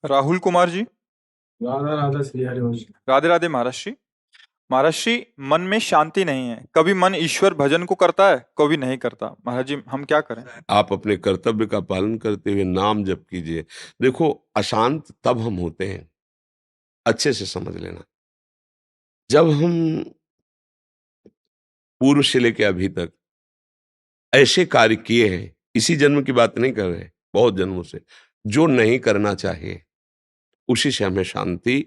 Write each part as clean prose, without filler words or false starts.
राहुल कुमार जी। राधा राधा श्री हरिवंश। राधे राधे महाराज जी। महाराज जी, मन में शांति नहीं है। कभी मन ईश्वर भजन को करता है, कभी नहीं करता। महाराज जी, हम क्या करें? आप अपने कर्तव्य का पालन करते हुए नाम जप कीजिए। देखो, अशांत तब हम होते हैं, अच्छे से समझ लेना, जब हम पूर्व से लेके अभी तक ऐसे कार्य किए हैं, इसी जन्म की बात नहीं कर रहे, बहुत जन्मों से, जो नहीं करना चाहिए, उसी से हमें शांति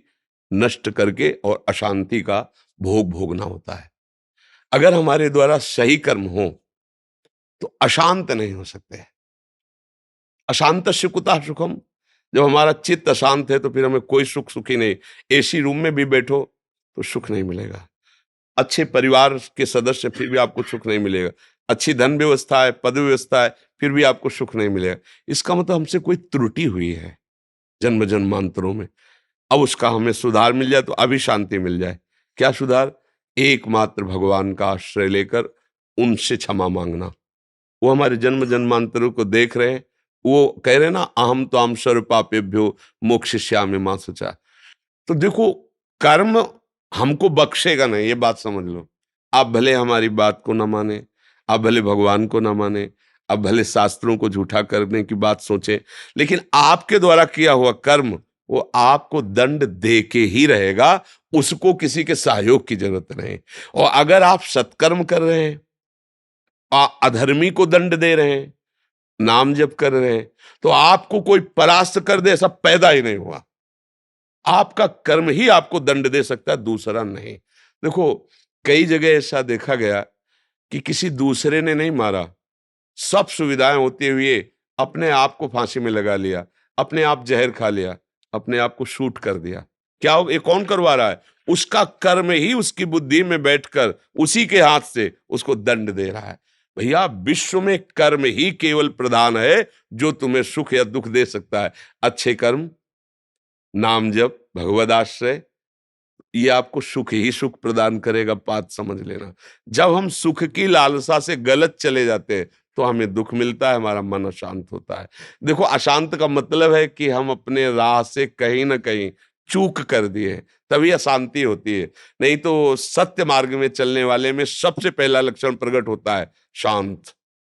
नष्ट करके और अशांति का भोग भोगना होता है। अगर हमारे द्वारा सही कर्म हो तो अशांत नहीं हो सकते। अशांत कुतः सुखम। जब हमारा चित्त अशांत है तो फिर हमें कोई सुख सुखी नहीं। एसी रूम में भी बैठो तो सुख नहीं मिलेगा। अच्छे परिवार के सदस्य, फिर भी आपको सुख नहीं मिलेगा। अच्छी धन व्यवस्था है, पद व्यवस्था है, फिर भी आपको सुख नहीं मिलेगा। इसका मतलब हमसे कोई त्रुटि हुई है जन्म जन्मांतरों में। अब उसका हमें सुधार मिल जाए तो अभी शांति मिल जाए। क्या सुधार? एकमात्र भगवान का आश्रय लेकर उनसे क्षमा मांगना। वो हमारे जन्म जन्मांतरों को देख रहे हैं। वो कह रहे हैं ना, अहम तो हम सर्व पापेभ्यो मोक्षयिष्यामि मा शुचा। तो देखो, कर्म हमको बख्शेगा नहीं, ये बात समझ लो। आप भले हमारी बात को ना माने, आप भले भगवान को ना माने, आप भले शास्त्रों को झूठा करने की बात सोचे, लेकिन आपके द्वारा किया हुआ कर्म वो आपको दंड दे के ही रहेगा। उसको किसी के सहयोग की जरूरत नहीं। और अगर आप सत्कर्म कर रहे हैं, अधर्मी को दंड दे रहे हैं, नाम जप कर रहे हैं, तो आपको कोई परास्त कर दे ऐसा पैदा ही नहीं हुआ। आपका कर्म ही आपको दंड दे सकता है, दूसरा नहीं। देखो, कई जगह ऐसा देखा गया कि किसी दूसरे ने नहीं मारा, सब सुविधाएं होते हुए अपने आप को फांसी में लगा लिया, अपने आप जहर खा लिया, अपने आप को शूट कर दिया। क्या ये कौन करवा रहा है? उसका कर्म ही उसकी बुद्धि में बैठकर उसी के हाथ से उसको दंड दे रहा है। भैया, विश्व में कर्म ही केवल प्रधान है जो तुम्हें सुख या दुख दे सकता है। अच्छे कर्म, नाम जप, भगवद आश्रय, ये आपको सुख ही सुख प्रदान करेगा। बात समझ लेना। जब हम सुख की लालसा से गलत चले जाते हैं तो हमें दुख मिलता है, हमारा मन अशांत होता है। देखो, अशांत का मतलब है कि हम अपने राह से कहीं ना कहीं चूक कर दिए, तभी अशांति होती है। नहीं तो सत्य मार्ग में चलने वाले में सबसे पहला लक्षण प्रकट होता है शांत,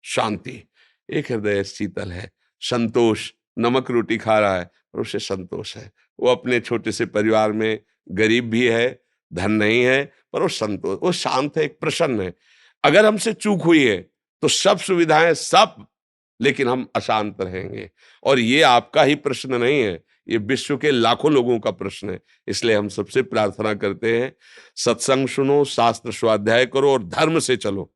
शांति। एक हृदय शीतल है, संतोष। नमक रोटी खा रहा है और उसे संतोष है। वो अपने छोटे से परिवार में गरीब भी है, धन नहीं है, पर वो संतोष, वो शांत है, एक प्रसन्न है। अगर हमसे चूक हुई है तो सब सुविधाएं सब, लेकिन हम अशांत रहेंगे। और ये आपका ही प्रश्न नहीं है, ये विश्व के लाखों लोगों का प्रश्न है। इसलिए हम सबसे प्रार्थना करते हैं, सत्संग सुनो, शास्त्र स्वाध्याय करो और धर्म से चलो।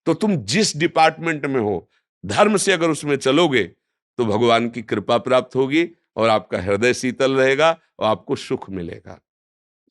तो तुम जिस डिपार्टमेंट में हो, धर्म से अगर उसमें चलोगे तो भगवान की कृपा प्राप्त होगी और आपका हृदय शीतल रहेगा और आपको सुख मिलेगा।